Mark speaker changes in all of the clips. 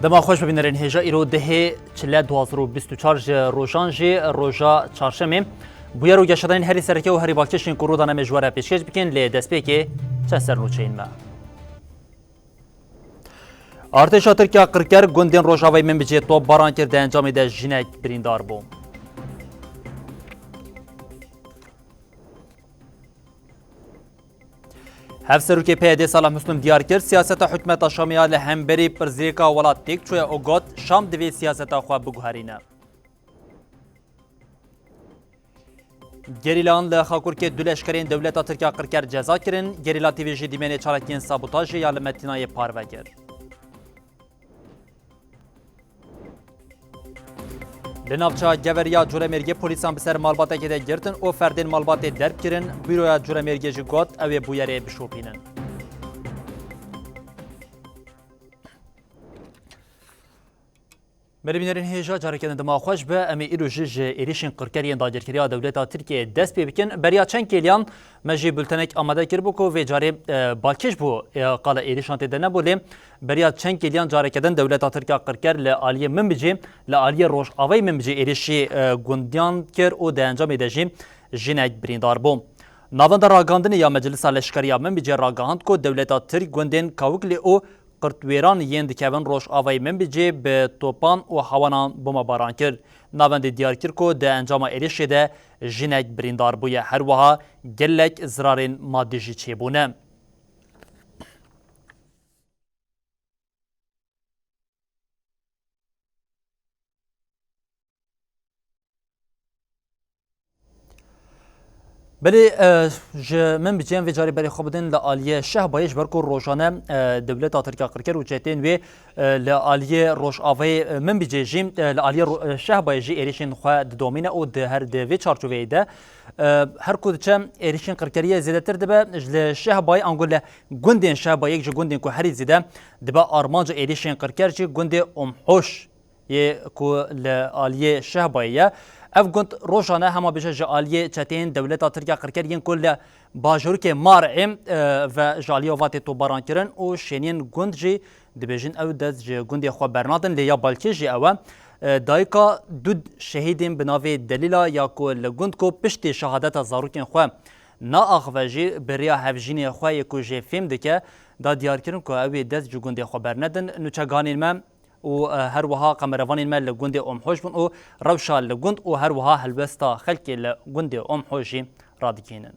Speaker 1: دما خوش ببینرین هجا ایرو ده چله 2024 روشان جی روژا چهارشنبه بویا رو گشتن هری سرکه و هری باکشین کرو دانه مجوره پیشکش بکن لی دست پیکی چه سر نوچین ما ارتشا ترکیه قرکر گندین روژاوی من بجی توب باران کرده انجام ده جنگ بریندار بوم هفسرو که پیاده صلاح مسلم دیار کرد سیاست حکومت شامیه لهمبری پرزیکا ولات تک چوی اوگات شام دوی سیاست خواه بگوهرینه گریلان لخاکور که دولشکرین دولت ترکیه قرکر جزا کرن گریلا تیویجی دیمین چالکین سابوتاژ یا لمتینای پاروگر لنافچا گوریا جورمرگی پلیسان بسر مالباته که ده گرتن او فردین مالباته درب کرن بیرویا جورمرگی جی گوت اوی بویره بشوپینن مربینرین هیجا جارکن دما خوش به امی ایرو جج ایریشین قرکریان داگرکریا دولتا ترکیه دست پی بکن بریا چند کلیان مجی بلتنک آماده کر بو کو و جاری باکش بو قال ایریشان ته نه بولیم بریا چند کلیان جارکدن دولتا ترکیه قرکر ل عالیه من بجی ل عالیه روش اوی من بجی ایریشی گوندیان کر او د انجام دجی جنگ بریندار بو ناوند راگاندن یا مجلس لشکریا من بجی راگاند کو دولتا ترک گوندین کاوکلی او قرتویران یند کبن روش آوای من بجی به توپان و هوانان بوما باران کرد. ناوند دیار کرد که ده انجام ایریش ده جنگ بریندار بویه هر وها گلک زرارین مادی جی چی بونه. بله من بجیم و جاری برای خوابدن لعالیه شه بایش برکو روشانه دولت ترکیه قرکر و چهتین و لعالیه روش آوی من بجیم لعالیه شه بایشی ایریشین خواه دومینه او ده هر دوی چارچوبه ده هر کود چه ایریشین قرکریه زیده تر دبه لشه بای انگول گندین شه بایک جو گندین که هری زیده دبه آرمانج ایریشین قرکر چی گند امحوش یه که لعالیه شه بایه اف گند روشانه همه بشه جالیه چتین دولت ترکیه قرکرین کل باجور که مارعم و جالیه وات تو باران کرن و شنین گند جی دبیجن او دز گندی خو برنادن لیا بالکی جی او دایکا دود شهیدین بناوی دلیلا یا کل گند کو پشت شهادت زاروکین خو نا اخواجی بریا هفجین خو یکو جی فیلم دکه دا دیار کرن کو او دز گندی خو برنادن نوچگانین ما و هر وها قمروان مال لجند حوش بن و روشا لجند و هر وها هلبستا خلق لجند حوشي رادكينن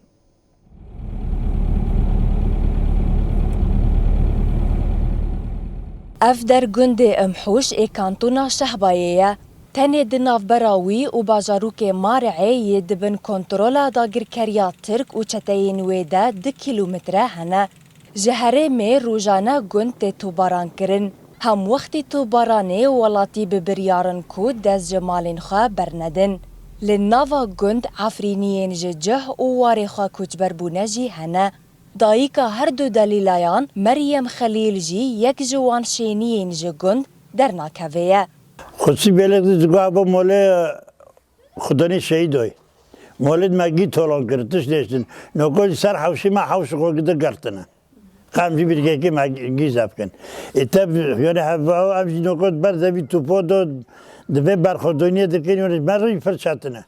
Speaker 2: افدر جند حوش كانتونا شهبايه تاني دناف براوي و باجاروك مارعي يدبن كنترولا داگر كريا ترك و چتين ويدا 2 كيلومتر هنا جهره مي روجانا جند توباران کرن هم وقتی تو بارانه ولاتی ببریارن کو دز جمالین خواه برندن. لناوا گند عفرینین جه و واری خواه کچبر بونه جی هنه. دایکا هر دو دلیلایان مریم خلیل جی یک جوان شینین جه گند در ناکویه.
Speaker 3: خودسی بلکه زگاه با موله خدانی شهید های. موله مگی طولان کردش دیشتن. نکل سر حوشی ما حوش خود گده گرتنه. خامجی بیرگه که مگیز افکن. اتب یعنی هوا امجی نکات برزبی توپا داد دبی برخوردونیه دکنی ونش مروی فرشاتنه.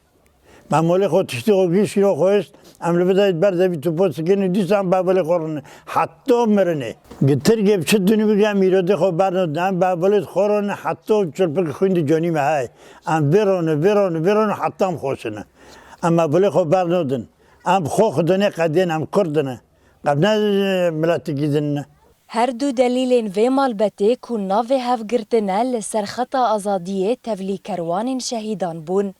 Speaker 3: معمولی خود تشتی خویش رو خویست عمل بدهید برزبی توپا سکنی دیسان باولی خورنه حتی مرنه. گتر گپ چه دنی بگم میراده خو برناد هم باولی خورنه حتی چرپک خویند جانی مهای. ام برانه حتی هم خوشنه. اما باولی خو برنادن. ام خو خدانه قدین ام کردنه. قبنا ملاتی گیدن.
Speaker 2: هر دو دلیلین و مالبته که ناوه هفگرتنه لسر خطا آزادیه تولی کروان شهیدان بون.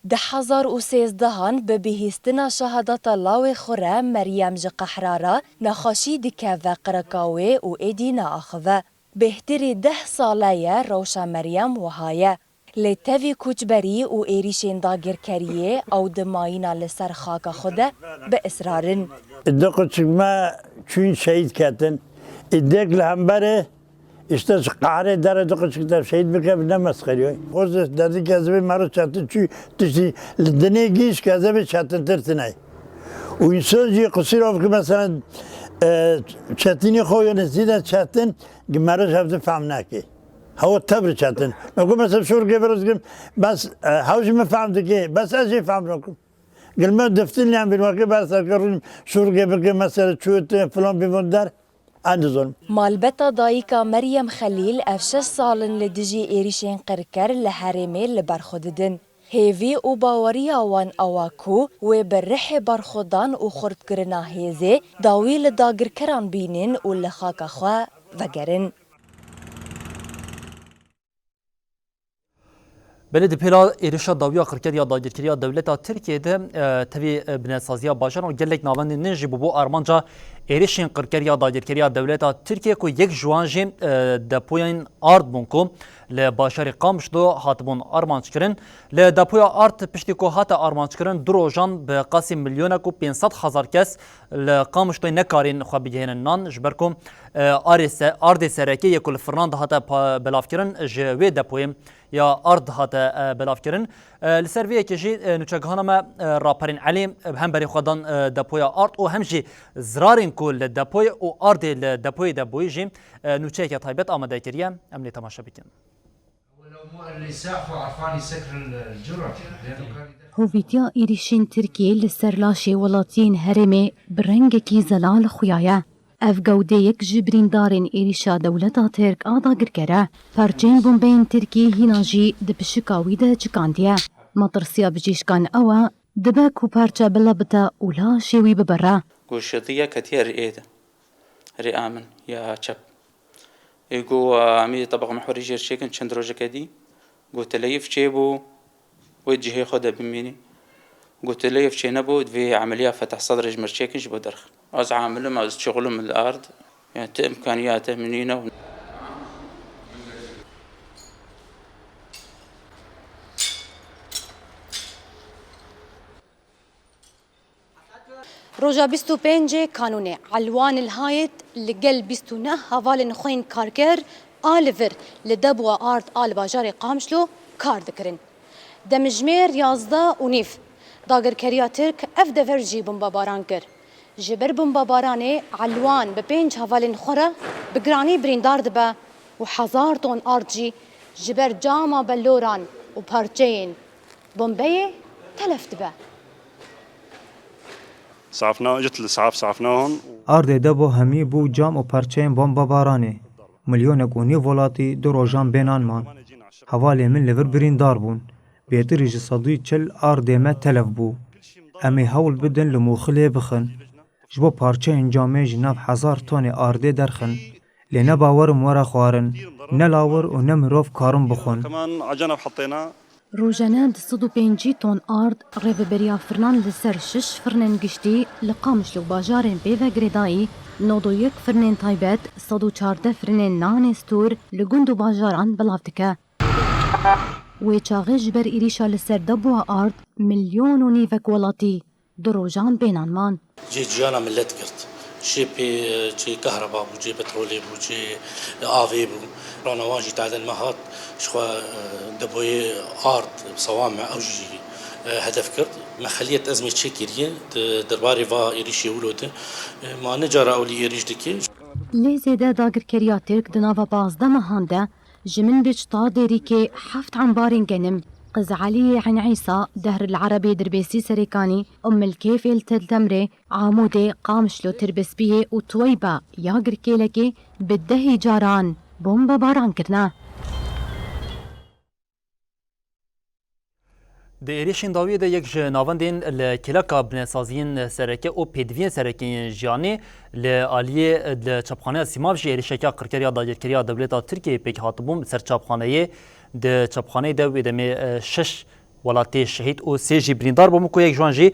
Speaker 2: 2013 به بهیستنا شهادت لاو خوره مریم قحرارا نخاشی دکه و قرکاوه و ایدینا آخوه. بهتری 10 ساله روشا مریم وهایه. لتوی کچبری و ایریشین داگر کریه او دمایینا لسر خاک خوده به اصرارن.
Speaker 3: ادعا ما چون شهید کردن ادعا لهم بره işte قهره در ادعا کتاب شهید بکنم نمسخری خوز دادی که ازبی مرا چطور چی تشتی دنیا گیش که ازبی چطور ترتنه و انسان جی قصیر آف که مثلا چطینی خوی نزیده چطن که مرا شفته فهم نکی هو التبر شاتن نقول مثلا سوريا برزقم بس هاوش ما فهمت كي بس أجي فهم لكم قل ما دفتني عم بالواقع بس أذكرون سوريا برقم مثلا شو فلان بمندر عند ظلم
Speaker 2: مالبتا دايكا مريم خليل افشش سالن لدجي ايريشين قركر لحريمي لبرخوددن هيفي و باوريا وان اواكو و برح برخودان و خرد کرنا هيزي داوي لداگر کران بينين و لخاكا خوا وگرن
Speaker 1: بلد پیلا ایرشا داویا قرکریا داگیرکریا دولتا ترکیه ده تبی بناسازیا باشن و گلک ناوند نجی بو ارمانجا ایرشین قرکریا داگیرکریا دولتا ترکیه کو یک جوانجی دپوین آرد بونکو لباشر قامش دو هاتبون ارمانج کرن لدپویا آرد پشتی کو هات ارمانج کرن دروجان به قاسم میلیون کو 500,000 کس لقامش دو نکارین خو بگهن نان جبرکو آرد سرکی یکل فرناند هات بلاف کرن جوی دپویم یا ارد هات بلاف کرن لسرویه که جی نوچگهانم راپرین علیم هم بری خودان دپویا ارد و همجی زرارین کل دپوی و ارد دپوی دپوی جی نوچه که طایبت آمده کریه املی تماشا بکن
Speaker 4: هوفيتيا إيريشين تركي لسرلاشي ولاتين هرمي برنجكي زلال خويايا اف گوديك جبرين دارين إيريشا دولتا ترك آدا گرگره پرچين بومبين تركي هيناجي دبشكاوي ده جكانديا مطرسيا بجيشكان اوا دباكو پرچا بلبتا ولا شوي ببرا
Speaker 5: قوشيطية كتير رئيدة رئامن يا شب يقو عمي طبق محوري جير شيكن چند روجه كدي قلت ليف شيبو وجهي خدا بميني قلت ليف شي نبو في عملية فتح صدر جمر شيكن جبو درخ از عاملهم از شغلهم من الارض يعني امكانياته منينه
Speaker 6: روجا 25 قانوني علوان الهايت لقل 29 هوال نخوين كاركر آلفر لدبوا آرد آل باجاري قامشلو كار ذكرن دمجمير يازدا ونيف داگر كريا ترك اف دفر جي بمبا باران كر جبر بمبا باراني علوان ببينج هوال نخورة بقراني بريندار دبا وحزار طون آرد جي جبر جاما بلوران وبارجين بومبي تلف دبا
Speaker 7: صعفنا جت الإسعاف صعفناهم
Speaker 8: أرض دبو همي بو جام و پرچين بومبا باراني مليونك و نيف ولاتي دو روجان بينان مان حوالي من لفر بريندار بون بيتر جي صدي چل أرض ما تلف بو امي هول بدن لموخلي بخن جبو پرچين جامي جناب 1000 توني أرض درخن لنا باور مورا خوارن نلاور و نمروف كارم بخون
Speaker 7: كمان عجنب حطينا
Speaker 4: روجانا دصدو بينجي طون آرد ريف بريا فرنان لسر شش فرنين قشتي لقامش لو باجارين بيفا غريداي نودو يك فرنين تايبت صدو 14 فرنين ناني ستور لقندو باجاران بلافتكا ويشاغي جبر إريشا لسر دبوا آرد مليون ونيفك ولاتي دروجان بينان مان
Speaker 9: جي جانا ملت قرت شي بي جي كهرباء وجي بترولي وجي آفي رانا واجي تعدل مهات شخوا دبوي آرد بصوامع أو جي هدف كرت ما خليت أزمة شكرية درباري فا إيريشي ولوته ما نجارة أولي إيريش دكي
Speaker 4: ليزيدا داگر كريا ترك دناوا بازدا مهاندا جمن بجتا ديريكي حفت عمبارين جنم قز علي عن عيسى دهر العربي دربيسي سريكاني أم الكيف التلتمري عامودي قامشلو تربس بيه وطويبة ياگر كيلكي بالدهي جاران بومبا باران كرنا
Speaker 1: د ایریشین داوی د یک ناوندین لکلاکا بنسازین سرکه او پیدوین سرکین جیانی لعالیه لچپخانه سیماو جی ایریشکا قرکریا داگیرکریا دولتا ترکیه پیک هاتبوم سر چپخانه د چپخانه دو دمی 6 ولاتی شهید او سی جی بریندار بوم کو یک جوان جی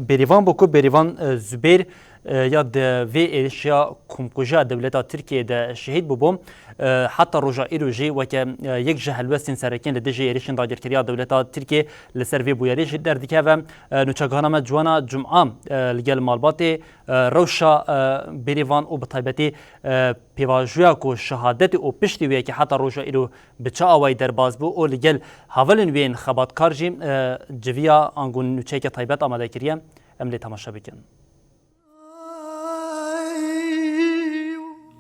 Speaker 1: بریوان بوکو بریوان زبیر یا د وی ایریشیا کومکوجا دولتا ترکیه د شهید بوم حتى رجاء إيروجي وك يكجه الوسن سركين لدجي إيريشن داير كريا دولة تركيا لسرفي بويريش در ديكافا نوشاغانا مجوانا جمعة لجال مالباتي روشا بريفان وبطيبتي بيواجويا كو شهادتي او بشتي ويكي حتى رجاء إيرو بتشا أواي در بازبو او لجال هاولن وين خبات كارجي جويا أنغون نوشاكي طيبات أمادا كريا أملي تماشا بكن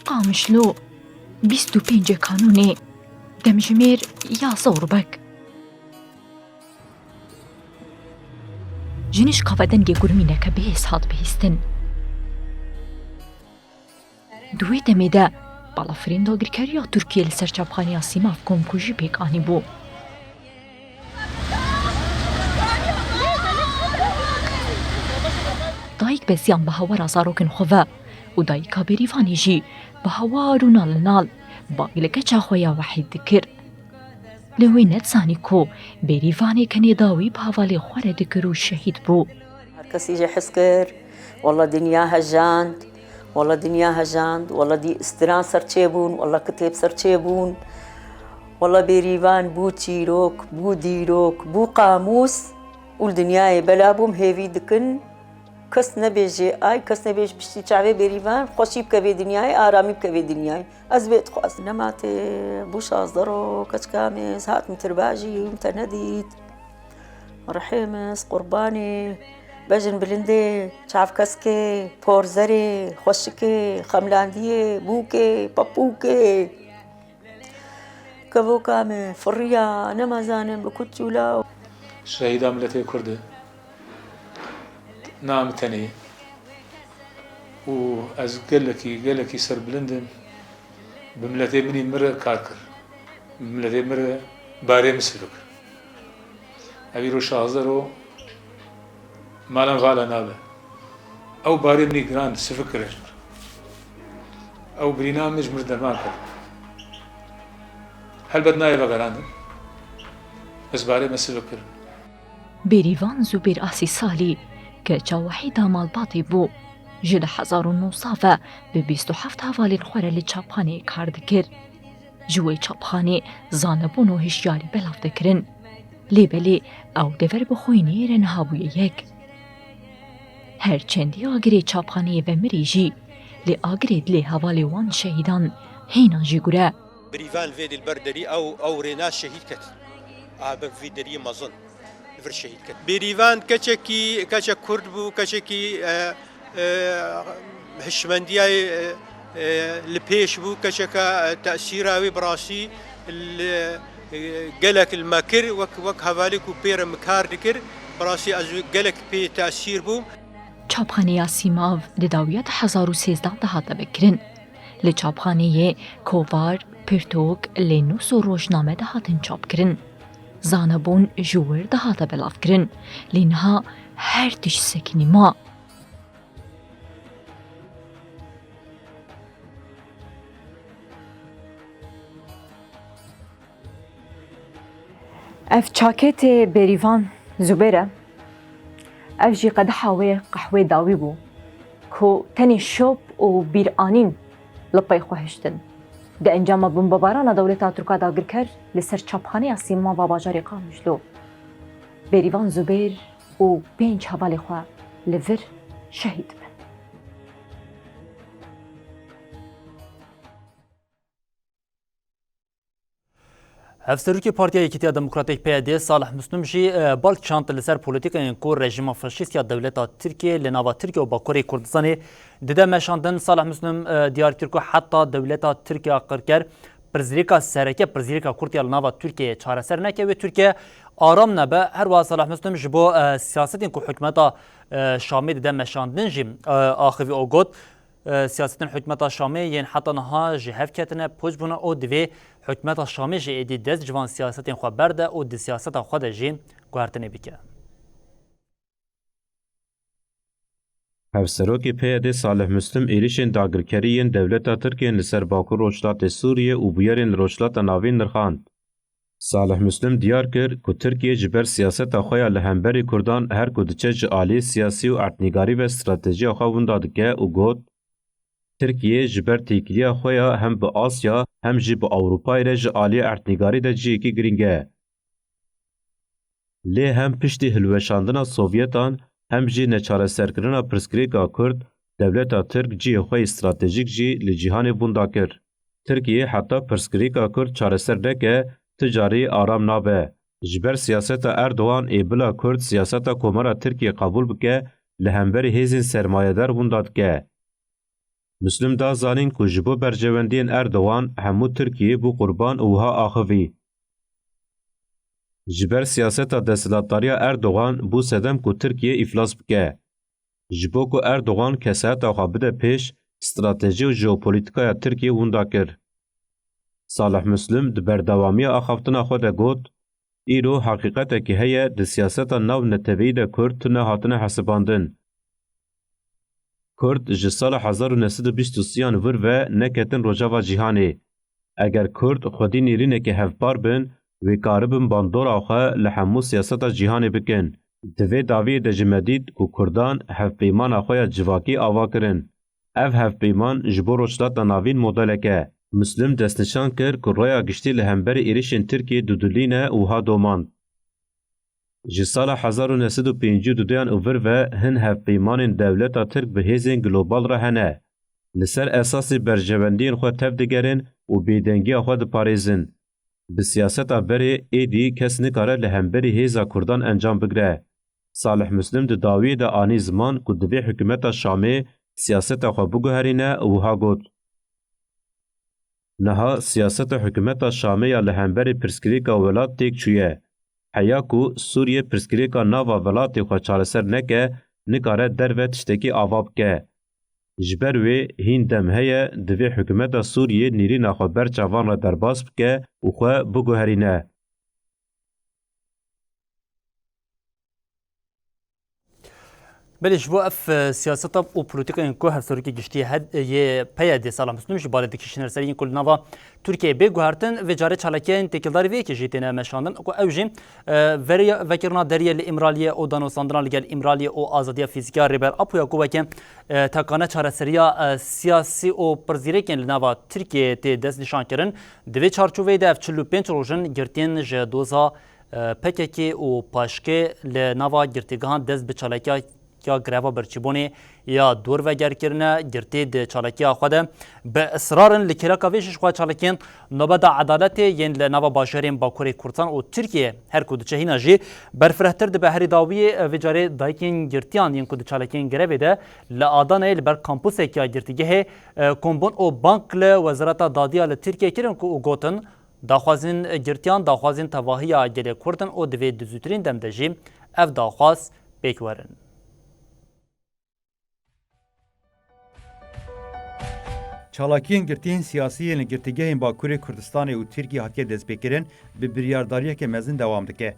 Speaker 4: قامشلو
Speaker 10: 25 کانونی دمجمیر یا زوربک. جنش قفدن گرمینه که بهس هات بهستن. دوی دمیده بالافرین داگرکاری ترکیه لسر چاپخانی سیماف کمکوژی پیک آنی بو. دایک بسیان به هوا زاروکن خواه و دایکا بریوانی جی به هوا رو نال نال باقلکه چاخویا وحید دکر. لوی نتزانی کو بریوانی کنی داوی به حوالی خواره دکر و شهید بو.
Speaker 11: هر کسی جه حس کر والله دنیا هجاند والله دنیا هجاند والله دی استران سرچه بون والله کتاب سرچه بون والله بریوان بو چیروک بو دیروک بو قاموس والدنیای بلا بوم هیوی دکن کس نبیجی آی کس نبیج بشتی چاوی بریوان خوشی بکوی دنیای آرامی بکوی دنیای از بیت خواست نمات بو شازدرو کچکامیز هات مترباجی متندید رحیمس قربانی بجن بلنده چاف کسکه پورزره خوشکه خملاندیه بوکه پپوکه کبو کامه فریا نمازانم بکتولا
Speaker 12: شهید عملت کرده نام تنی و از گلکی سر بلندن بملت منی مره کار کر بملت مره باره مسلوک اوی رو شازدرو مالن غالا نابه او باره منی گران سفکرش او برینامج مردرمان کرد هل بدنای وگراندن از باره مسلوک کرد
Speaker 10: بریوان زوبیر آسی سالی که چاوحیدا مالباطی بو جل 1900 به 27 حوالین خوره لی چاپخانه کار دکر. جوی چاپخانه زانبون و هشیاری بلاف دکرن. لی بلی او دور بخوینی رنهابوی یک. هر چندی آگری چاپخانه و مریجی لی آگرید لی حوالی وان شهیدان هینا جی گره.
Speaker 13: بریوان ویدی البردری او ریناش شهید کت. آبک ویدری مزن. شهید کرد. بریوان کچکی کرد بو کچکی هشمندیای لپیش بو کچکا تأثیراوی براسی گلک المکر وک حوالی کو پیر مکار دکر براسی از گلک پی تأثیر بو.
Speaker 10: چاپخانه سیماو لداویت 1300 دهاته بکرن. لچاپخانه کووار پرتوک لینوس و روشنامه دهاتن چاپ کرن. زانبون جوور دهاته بلاف کرن لینها هر تش سکنی ما. اف چاکت بریوان زبیره اف جی قدحاوی قحوی داوی بو کو تنی شوب و بیرانین لپای خواهشتن ده انجام بمباران دولت ترکیه داگر کرد لسر چاپخانه سیما و باجاری قامشلو بریوان زبیر و 5 حوالی خواه لور شهید بن.
Speaker 1: هفسروکی پارتیا یکیتیا دموکراتیک پیاده صالح مسلم جی بالک چانت لسر پولیتیک انکور رژیم فاشیست یا دولت ترکیه لناوا ترکیه و باکوری کردستانی دیده مشاندن صالح مسلم دیار کرد حتی دولت ترکیه قرکر پرزیریکا سرکه پرزیریکا کورتیا لناوا ترکیه چهار سر نکه و ترکیه آرام نبه هر واحد صالح مسلم جبو سیاستین کو حکمتا شامی دیده مشاندن جی آخوی اوگود سیاست حکمت شامی ین حتی نها جهف کتنه پوچ بونه او دوی حکمت شامی جی ایدی دست جوان سیاست خو برده او دی سیاست خود جی گوارتنه بکه.
Speaker 14: هفسروکی پیاده صالح مسلم ایریشن داگرکریین دولتا ترکیین لسر باکو روشلات سوریه و بیارین روشلات ناوین نرخاند. صالح مسلم دیار کر که ترکیه جبر سیاست خویا لهمبری کردان هر کدچه جعالی سیاسی و ارتنیگاری و استراتژی خواه دادگه و گود ترکیه جبر تیکیه خویا هم به آسیا هم جی به اروپای رج عالی ارتنیگاری ده جی کی گرینگه. لی هم پشتی هلوشاندنا سوویتان هم جی نچاره سرکرنا پرسکریکا کرد دولتا ترک جی خوی استراتژیک جی لجیهان بوندا کر. ترکیه حتی پرسکریکا کرد چاره سر نکه تجاری آرام نابه. جبر سیاست اردوان ایبلا کرد سیاست کمرا ترکیه قبول بکه لهمبر هیزین سرمایه‌دار بونداد که. Müslüm da zanîn ku ji bo berjewendiyên Erdogan hemû Tirkiye bû qurban û wiha axivî. Ji ber siyaseta desthilatdariya Erdogan bû sedem ku Tirkiye îflas bike. Ji bo ku Erdogan keseheta xwe bide pêş, stratejî û jeopolîtîkaya Tirkiye wenda kir. Salih Müslüm di berdewamiya axaftina xwe de got, îro heqîqetekî heye di siyaseta nav neteweyî de Kurd tune hatine hesibandin. Kurd ji sala 1923 vir ve neketin rojava cîhanê. Eger Kurd xwedî nêrînekê hevpar bin, wê karibin bandora xwe li hemû siyaseta cîhanê bikin. Di vê daviyê de ji me dît ku Kurdan hevpeymana xwe ya civakî ava kirin. Ev hevpeyman ji bo rojhilata navîn modelek e. Müslüm destnîşan kir ku raya giştî li hemberî êrişên Tirkiye dudulîne û ha domand. Ji sala 1952 û vir ve hin hevpeymanên dewleta Tirk bi hêzên global re hene. Li ser esasê berjewendiyên xwe tev digerin û bêdengiya xwe diparêzin. Bi siyaseta berê êdî kes nikare li hemberî hêza Kurdan encam bigire. Salih Müslüm di dawiyê de anî ziman ku divê hikûmeta Şamê siyaseta xwe biguherîne û wiha got. Niha siyaseta hikûmeta Şamê ya li hemberî pirsgirêka welat têk çûye. Heya ku Sûriye pirsgirêka nava welatê xwe çareser neke, nikare derve tiştekî ava bike. Ji ber wê hîn dem heye divê hikûmeta Sûriyê nêrîna xwe ber çavan re derbas bike û xwe biguherîne.
Speaker 1: بله جبو اف سیاست و پولیتیک این کو هفسوری گشتی هد یه پیا دی سلام مسلم جی بالد کشنر سرین کل نوا ترکیه به گوهرتن و جاره چالکین تکلداری وی که جیتنه مشاندن کو اوجیم وریا وکرنا دریه الامرالیه او دانو ساندران لگل امرالیه او آزادیا فیزیکا ریبر اپو یا کو وکم تاکانه چاره سریا سیاسی او پرزیرکین نوا ترکیه تی دست نشان کرن دوی چارچوبه ده 45 روزن گرتین ج دوزا پککی او پاشکه لنوا گرتگان دست به چالکیا یا گرفا برچیبونی یا دور و گرکرنه گرتی د چالکی خود به اصرار لکراکا ویشش خود چالکین نوبت عدالت ین لنوا باشرین باکوری کردستان و ترکیه هر کود چهینا جی برفرهتر د بهری داوی وجاره دایکین گرتیان ین کود چالکین گرفه ده لآدانه لبر کامپوس کیا گرتیگه کمبون او بانک ل وزارت دادیا ل ترکیه کرن کو گوتن داخوازین گرتیان داخوازین تواهی گلی کردن او دوی دزوترین دمدجی اف داخواز بیکورن
Speaker 15: Çalakiyên girtiyên siyasiyên li girtîgehên Bakurê Kurdistanê û Tirkiye hatiye destpêkirin bi biryardariyekê mezin dewam dike.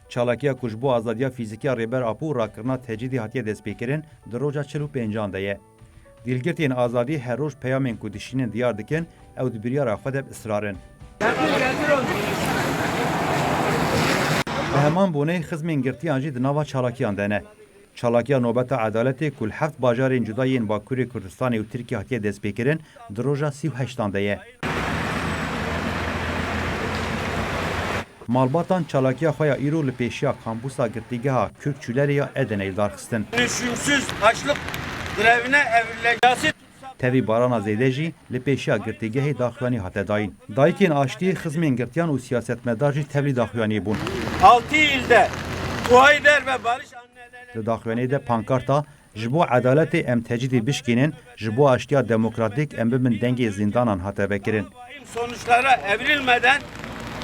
Speaker 15: Çalakiya ku ji bo azadiya fîzîkiya rêber apû û rakirina tecîdî hatiye destpêkirin di roja 45 de ye. Dîlgirtên azadî her roj peyamên ku dişînin diyar dikin ew di biryara xwe de bi israrin. Bi heman bonê xizmên girtiyan jî di nava çalakiyan de ne. Çalakiya nobeta adaletê ku li heft bajarên cuda yên Bakurê Kurdistanê û Tirkiye hatiye destpêkirin di roja 38 de ye. Malbatan çalakiya xwe ya îro li pêşiya kampusa girtîgeha Kürk Çûlerê ya Edeneyê darxistin.
Speaker 16: Dönüşümsüz açlık grevine evrilecek.
Speaker 15: Tevî barana zêde jî li pêşiya girtîgehê daxuyanî hate dayîn. Dayikên aştiyê xizmên girtiyan û siyasetmedar jî tevlî daxuyanî bûn.
Speaker 16: 6 ilde Tuhayder ve Barış
Speaker 15: Di daxuyanê de pankarta ji bo edaletê em tecîdî bişkînin, ji bo aştiya demokratîk em bibin dengê zindanan hate vekirin.
Speaker 16: sonuçlara evrilmeden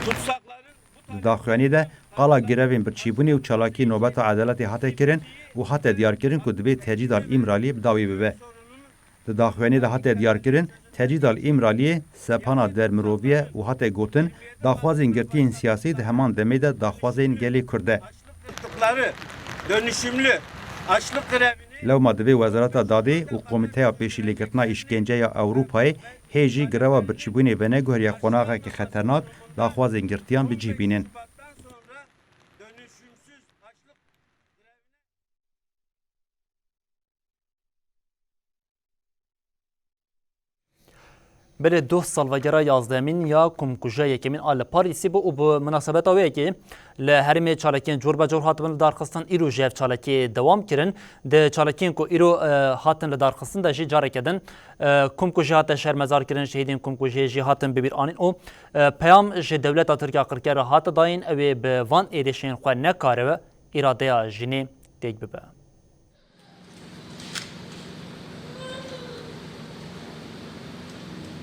Speaker 16: tutsakların
Speaker 15: Di daxuyanê de qala girevên birçîbûnê û çalakî nobeta edaletê hate kirin û hate diyarkirin ku divê tecîdal îmraliyê bi dawî bibe. Di daxuyanê de hate diyarkirin tecîdal îmraliyê sepana dermiroviye û hate gotin daxwazên girtiyên siyasî di heman demê de daxwazên gelê Kurd e.
Speaker 16: dönüşümlü açlık grevini
Speaker 15: Lewma divê Wezareta Dadê û Komîteya Pêşîlêgirtina İşkenceya Ewropayê hê jî greva birçîbûnê veneguheriya qonaxekî xeternak daxwazên girtiyan bicîbînin.
Speaker 1: بله دو سالوگرا یازدهمین یا کمکوژه یکمین آل پاریسی بو و به مناسبت آوه که لحرم چالکین جور بجور هاتن لدارخستان ایرو جیف چالکی دوام کرن ده چالکین کو ایرو هاتن لدارخستان ده جی جاره کدن کمکوژه هات شهر مزار کرن شهیدین کمکوژه جی هاتن ببیر آنین او پیام جی دولت ترکیه قرکر هات داین اوی به وان ایدشین خواه نکاره و اراده جینی دیگ ببه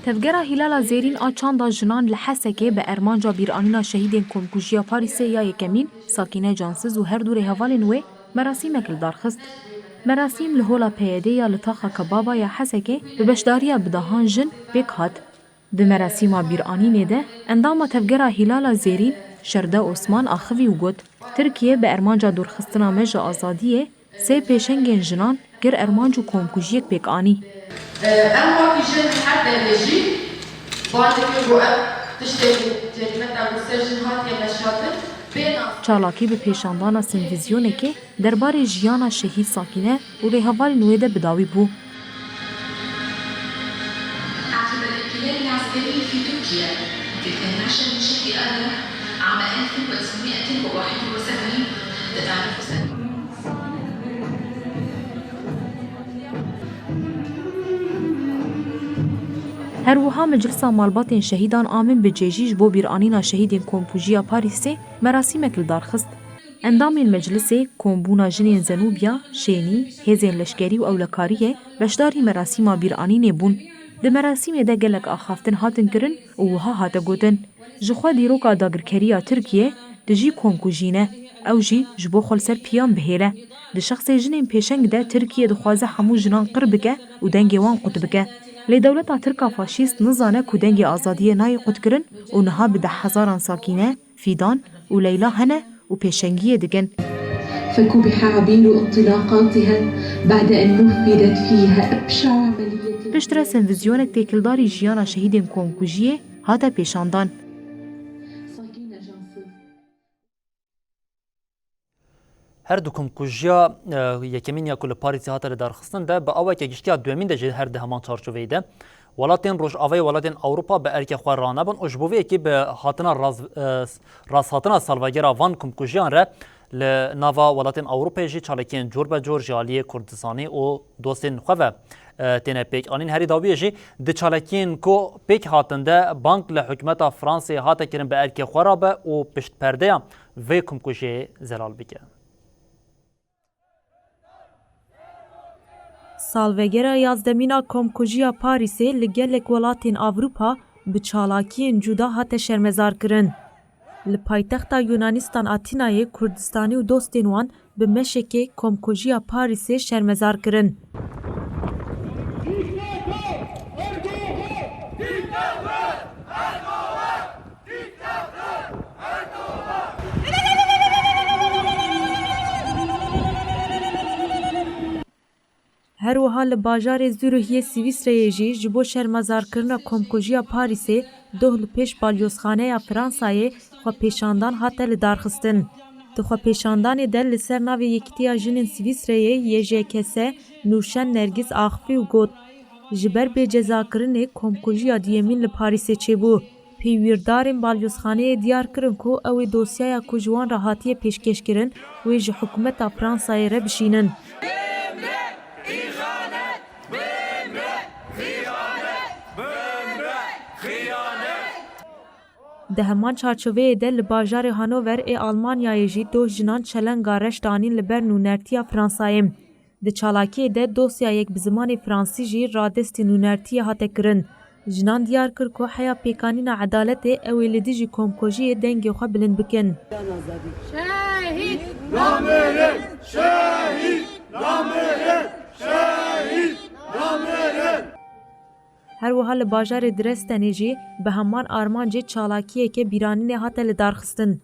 Speaker 4: تفگرا هلالا زیرین آچاندا جنان لحسکه به ارمانجا بیرانینا شهیدین کمکوژیا پاریسه یا یکمین ساکینه جانسز و هر دور هوالین وی مراسیم اکل دارخست. مراسیم لهولا پیاده یا لطاقه کبابا یا حسکه به بشداریا بدهان جن بکهات. ده مراسیم بیرانینه ده اندام تفگرا هلالا زیرین شرده عثمان آخوی و گوت ترکیه به ارمانجا دورخستنا مجا آزادیه سه پیشنگین جنان گر ارمانجو کمکوژیک بکانی.
Speaker 17: اما في جن حتى يجي بعد كل تشتري جريمة أو سجن هاتي مشاطر
Speaker 4: چالاکی به پیشاندانا سنویزیونه که درباره جیانا شهید ساکینه و ریهوال نویده بداوی بو.
Speaker 17: اعتمد الانقلاب العسكري في تركيا في 12 من شهر آذار عام 1971 تتعرف سنة
Speaker 4: هر وها مجلسا مالباتین شهیدان آمن به جیجیج بو بیرانینا شهیدین کمپوژیا پاریسه مراسیم اکل دارخست. اندامین مجلسه کمبونا جنین زنوبیا، شینی، هزین لشکری و اولکاریه بشداری مراسیما بیرانینه بون. ده مراسیم ده گلک آخافتن هاتن کرن و وها هاته گوتن. جخوا دیروکا داگرکریا ترکیه ده جی کمکوژینه او جی جبو خلصر پیان بهیله. ده شخص جنین پیشنگ ده ترکیه دخوازه همو جنان قربکه و دنگی وان قطبکه. لی دولتا ترکا فاشیست نزانه که دنگی آزادی نای قد کرن و نها به 10,000 ساکینه، فیدان و لیلا هنه و پیشنگی دگن.
Speaker 17: فكبح عبير انطلاقاتها بعد أن نفذت فيها أبشع عملية.
Speaker 4: پشتر سنویزیونک تکلداری جیانا شهیدین کمکوژیه هاتا پیشاندان.
Speaker 1: هر دو کمکوژیا یکمین یا کل پاریسی هاتا لدارخستن ده به اوه که گشتیا دومین ده هر ده همان چارچوبه ده ولاتین روژاوی ولاتین اوروپا به ارک خواه رانه بن اجبوی که به هاتنا راس هاتنا سالواگرا وان کمکوژیان ره لناوا ولاتین اوروپا جی چالکین جور به جور جالی کردستانی و دوستین خواه تینه پیک آنین هری داویه جی ده چالکین کو پیک هاتن ده بانک لحکمت فرانسی هاتا کرن به ارک خواه را به و پشت پرده وی کمکوژی زلال بکه.
Speaker 4: سالوگرا یازدمینا کمکوژیا پاریسه لگلک ولاتین آوروپا به چالاکین جدا هات شرمزار کرن. لپایتختا یونانستان آتینای کردستانی و دوستین وان به مشک کمکوژیا پاریسه شرمزار کرن. هر وها لباجار زوروهی سویسریه جی جبو شرمزار کرنا کمکوژیا پاریسه دوه لپیش بالیوزخانه یا فرانسایه خو پیشاندان هاته لدارخستن. دخو پیشاندان دل لسر ناوی یکتیا جنین سویسریه یجکسه نوشن نرگس آخفی و گوت. جبر به جزا کرنه کمکوژیا دیمین لپاریسه چه بو. پیویردارین بالیوزخانه دیار کرن کو اوی دوسیای کجوان راحتی پیشکش کرن و ج حکومت فرانسایه را بشینن. ده همان چارچوبه ده لباجار هانوور ای آلمانیای جی دو جنان چلنگا رشتانین لبر نونرتیا فرانسایم. ده چالاکی ده دوسیا یک بزمان فرانسی جی رادستی نونرتیا هاته کرن. جنان دیار کر که حیا پیکانین عدالت اوی لدیجی کمکوژی دنگی خواه بلند بکن.
Speaker 17: شهید نامره شهید نامره شهید نامره.
Speaker 4: هر وها لباجار درستنی جی به همان آرمان جی چالاکیه که بیرانین هاته لدارخستن.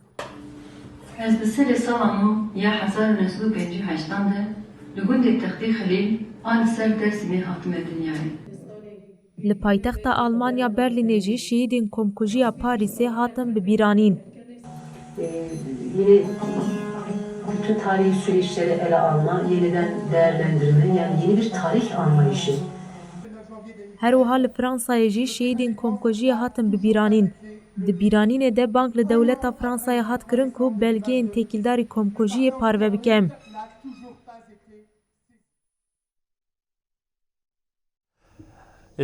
Speaker 18: از بسر سالانو یا 1958 ده لگوند تختی خلیل آن سر درسی هاتم دنیای.
Speaker 4: لپایتخت آلمانیا برلین جی شهیدین کمکوژیا پاریسه هاتم به بیرانین.
Speaker 19: Yine bütün tarihi süreçleri ele alma, yeniden değerlendirme, yani yeni bir tarih anlayışı.
Speaker 4: هر وها لفرانسای جی شهیدین کمکوژی هاتن ببیرانین. ده بیرانین ده بانک لدولت فرانسای هات کرن کو بلگین تکیلداری کمکوژی پارو بکم.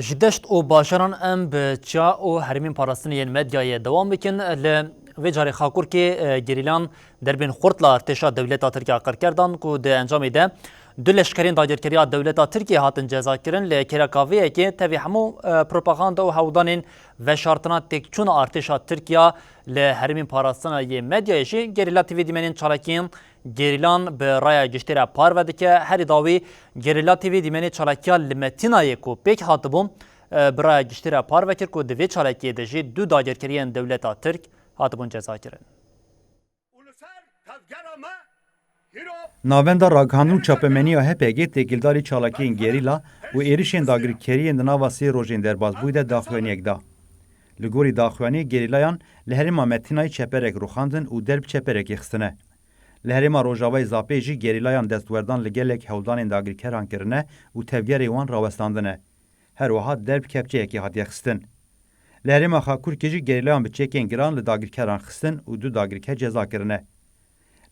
Speaker 1: جدشت او باشران ام به چا او هرمین پاراستنی مدیای دوام بکن ل و جاری خاکور که گریلان در بین خورتلا ارتشا دولتا ترکیه قرکردان که ده انجام ده دو لشکرین داگیرکریا دولتا ترکیه هاتن جزا کرن لکرکاویه که تبی همو پروپاگاندا و هودانین و شارتنا تکچون ارتشا ترکیه لحرمین پاراستنا یه مدیایشی گریلا تیوی دیمنین چالاکین گریلان به رای گشتره پار وده که هر داوی گریلا تیوی دیمنی چالاکیا لمتینای کو پیک هاتبوم برای گشتره پار وکر کو دوی چالاکی دجی دو داگیرکریان دولتا ترک هاتبون جزا کرن.
Speaker 15: ناوندا راگهاندن چاپمنی هپگی تکیلداری چالاکین گریلا و ایریشین داگیرکریان دناواسی روژین درباز بوده داخوانی اگدا. لگوری داخوانی گریلایان لهرما متینای چپرک روخاندن و درب چپرک یخستنه. لهرما روژاوی زاپیجی گریلایان دستوردان لگلک هولدان داگیرکران کرنه و تفگیری وان راوستاندنه. هر وحد درب کپچه یکی هات یخستن. لهرما خاکور کجی گریلایان بچکین گران لداگیرکران خستن و دو داگیرکه جزا کرنه.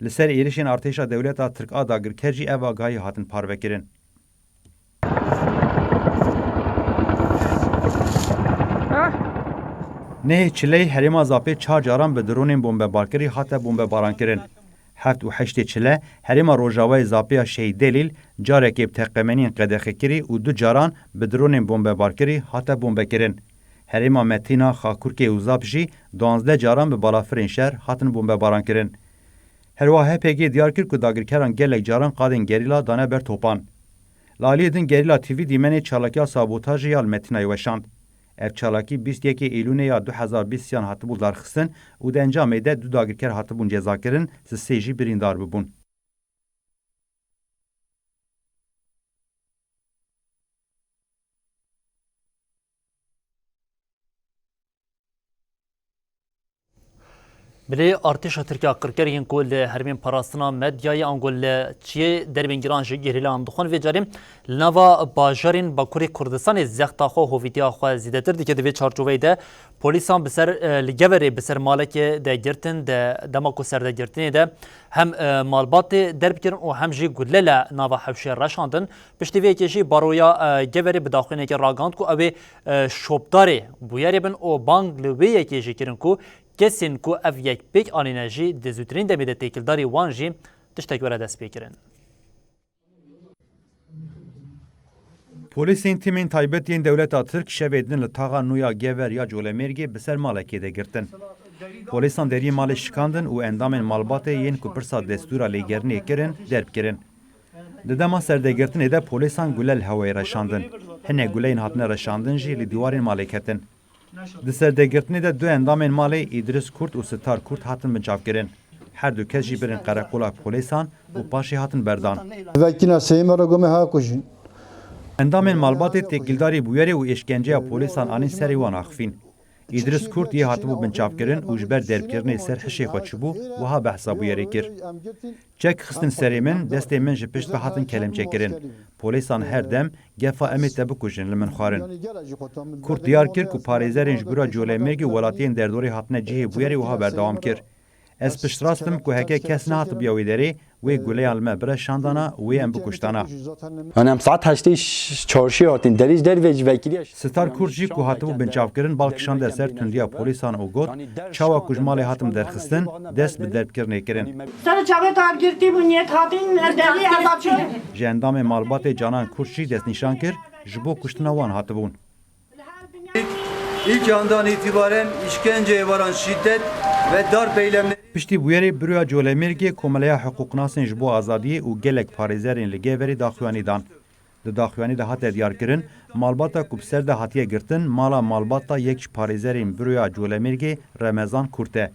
Speaker 15: لسر ایریشین ارتشا دولتا ترک داگیرکرجی اف آگاهی هاتن پاروکرن. نه چلی هریما زاپی 4 جاران به درونین بمبارکری هات بمباران کرن. 7 و 8 چله هریما روجاوی زاپی شهید دلیل جاره که بتقمنین قدخه کری و 2 جاران به درونین بمبارکری هات بمبارکرن. هریما متینا خاکور که اوزابجی 12 جاران به بالافرین شهر هاتن بمباران کرن. هر واه پیگی دیار کرد که داگیرکران گلک جاران قادن گریلا دانه بر توپان. لالی دن گریلا تیوی دیمنی چالاکیا سابوتاژی یال متینای وشاند. اف چالاکی 21 ایلون یا 2020 هاتبول دارخستن و د انجام ده دو داگیرکر هاتبون جزا کرن سیجی بریندار ببون.
Speaker 1: بله ارتش ترکیه کرکرین کل هرمین پاراستنا مدیای آنگول چیه در بینگران جگریلان دخون و جاریم لنوا باجارین با کوری کردستان زیختا خو هویتیا خو زیده تر دیگه دوی چارچوبه ده پلیسان بسر لگوری بسر مالک ده گرتن ده دماکو سر ده گرتنی ده هم مالبات درب کرن و هم جی گلله نوا حبشی رشاندن پشتیوی کشی بارویا گوری بداخلینه که راگاند کو اوی شوبداری بویاری بن او بانگ لویه کشی کرن کو کسین کو اف یک پیک آنینجی دزوترین دمیده تکیلداری وانجی تشتکوره دست پیکرن.
Speaker 15: پلیسین تیمین تایبتین دولتا ترک شویدن لطاقا نویا گیور یا جولمرگی بسر مالکی ده گرتن. پلیسان دری مال شکاندن و اندام مالبات ین کو پرسا دستورا لیگرنی کرن درب کرن. ددما سرده گرتن ده پلیسان گلل هوای رشاندن. هنه گلین هاتنه رشاندن جی لدیوارین مالکتن. د سردهگرتنی ده دو اندام مالی ایدریس کورد و ستار کورد هاتن بنجاب کرن. هر دو کس جی برن قرقولا پولیسان و پاشی هاتن بردان.
Speaker 20: وکینا سیما را گمه ها کشین.
Speaker 15: اندام مالبات تکیلداری بویری و اشکنجه پولیسان آنین سری وان آخفین. ایدریس کورد یه هاتبو بنجاب کرن و جبر درب کرنی سر حشی خود چبو و ها بحثا بویری کر. چک خستن سری من دست من جپشت به هاتن کلمچه کرن. پولیسان هر دم گفا امیت بکوشن لمن خارن. کورد دیار کر که پاریزرین جبرا جولمرگی ولاتین دردوری هاتنه جیه بویری و ها بردوام کر. از پشت راستم که هکه کس نه هات بیاوی داری و گله علمه بره شاندانا و ام بکشتانا.
Speaker 21: هم ساعت هشتی چهارشی هاتین دریج در وج وکیلیش.
Speaker 15: ستار کورجی که هاتبو بنجاب کردن بالکشان در سر تندیا پلیسان او گود چاوا کجمال هاتم درخستن دست به درب کردن کردن.
Speaker 22: سر چاوا تابگیرتی بنیت هاتین دلی عذاب شده.
Speaker 15: جندام مالبات جانان کورجی دست نشان کرد جبو کشتنوان هاتبون.
Speaker 23: İlk andan itibaren işkenceye varan şiddet ve darp eylemleri
Speaker 15: پشتی بویری برویا جولمرگی کمالیا حقوق ناسن جبو آزادی و گلک پاریزرین لگیوری داخوانی دان. ده داخوانی ده هات دیار کرن مالباتا کبسر ده هاتیه گرتن مالا مالباتا یک پاریزرین برویا جولمرگی رمضان کرته.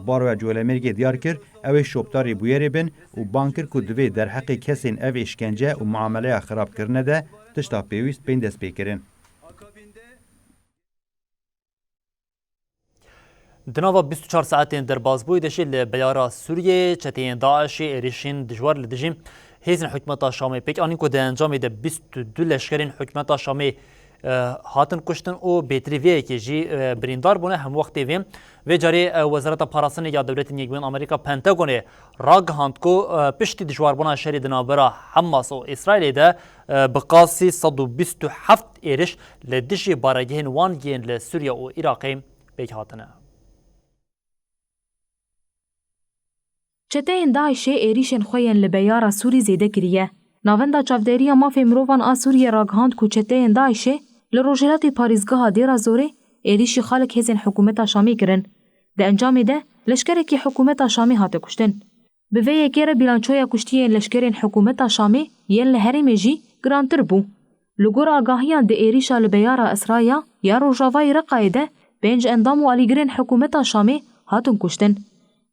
Speaker 15: بارویا جولمرگی دیار کر اوی شوبتاری بویری بن و بانکر کو دوی در حق کسین او اشکنجه و معامله خراب کرنه ده تشتا پیویست بین دست پیکرن.
Speaker 1: دناوا 24 ساعتين درباز بوي دشي لبيارا سوريا چتين داعش اريشين دجوار لدجيم هيزن حكمتا شامي بيك اني كود انجام ده 22 لشکرین حكمتا شامي هاتن کشتن او بیتریوی که جی بریندار بونه هم وقت ویم و جاری وزارت پاراسن یا دولت نیگوین آمریکا پنتاگون راگ هاند کو پشتی دشوار بونه شری دنابرا حماس و اسرائیل ده بقاسی 127 ایرش لدشی بارگهن وان گین لسوریا و عراق بیک هاتنه
Speaker 10: چتین داعش ایریشن خوین لبیارا سوری زیده کریه. ناوندا چاودێریya mafê mirovan a Sûriye ragihand ku çeteyên Daişê li rojhilatê parêzgeha Dêra Zorê êrişî xalek hêzên hikûmeta Şamê kirin. Di encamê de leşkerekî hikûmeta Şamê hate kuştin. Bi vê yekê re bîlançoya kuştiyên leşkerên hikûmeta Şamê yên li Herêmê jî girantir bû. Li gor agahiyan di êrişa li beyara Esraya ya Rojavayê Reqayê de 5 endam û alîgirên hikûmeta Şamê hatin kuştin.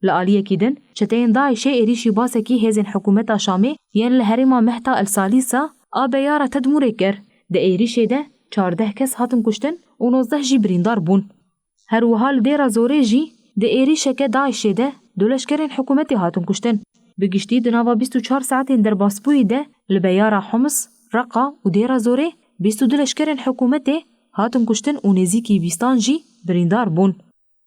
Speaker 10: Li aliyekî din, çeteyên Daişê êrişî basekî hêzên hikûmeta Şamê yên li herêma Mehta El Salîsa a beyara Tedmûrê kir. Di êrişê de 14 kes hatin kuştin û 19 jî birîndar bûn. Her wiha li Dêra Zorê jî di êrişeke Daişê de du leşkerên hikûmetê hatin kuştin. Bi giştî di nava 24 saetên derbasbûyî de li beyara Homs, Reqa û Dêra Zorê 22 leşkerên hikûmetê hatin kuştin û nêzîkî 20 jî birîndar bûn.